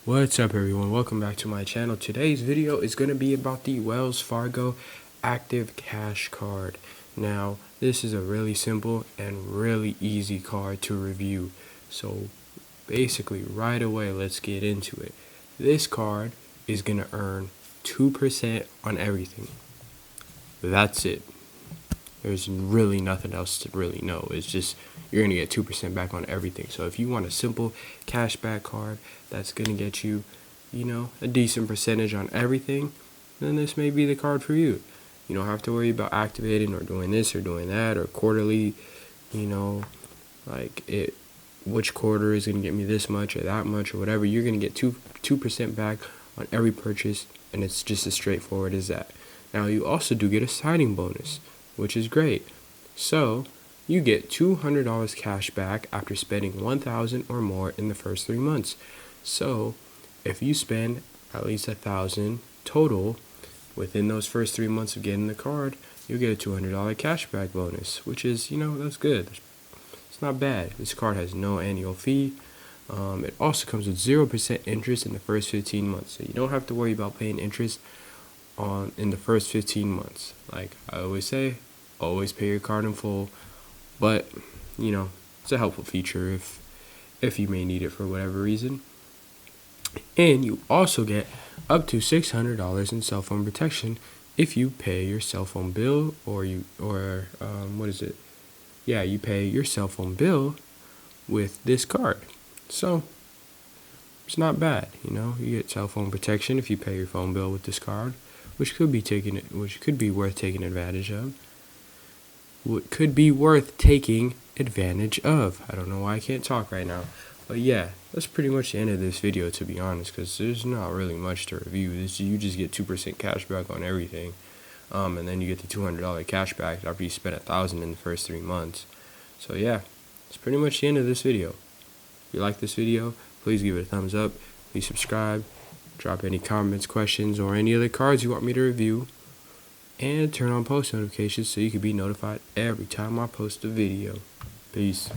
What's up everyone, welcome back to my channel. Today's video is going to be about the Wells Fargo Active Cash Card. Now this is a really simple and really easy card to review. So basically right away let's get into it. This card is going to earn 2% on everything. That's it. There's really nothing else to really know. It's just you're going to get 2% back on everything. So if you want a simple cashback card that's going to get you, a decent percentage on everything, then this may be the card for you. You don't have to worry about activating or doing this or doing that or quarterly, which quarter is going to get me this much or that much or whatever. You're going to get 2% back on every purchase, and it's just as straightforward as that. Now you also do get a signing bonus, which is great. So you get $200 cash back after spending $1,000 or more in the first 3 months. So if you spend at least $1,000 total within those first 3 months of getting the card, you'll get a $200 cashback bonus, which is, that's good. It's not bad. This card has no annual fee. It also comes with 0% interest in the first 15 months. So you don't have to worry about paying interest in the first 15 months. Like I always say, always pay your card in full, but it's a helpful feature if you may need it for whatever reason. And you also get up to $600 in cell phone protection if you pay your cell phone bill you pay your cell phone bill with this card. So it's not bad. You get cell phone protection if you pay your phone bill with this card, which could be worth taking advantage of. I don't know why I can't talk right now. But yeah, that's pretty much the end of this video, to be honest, because there's not really much to review. You just get 2% cash back on everything. And then you get the $200 cash back after you spent $1,000 in the first 3 months. So yeah, that's pretty much the end of this video. If you like this video, please give it a thumbs up. Please subscribe. Drop any comments, questions, or any other cards you want me to review. And turn on post notifications so you can be notified every time I post a video. Peace.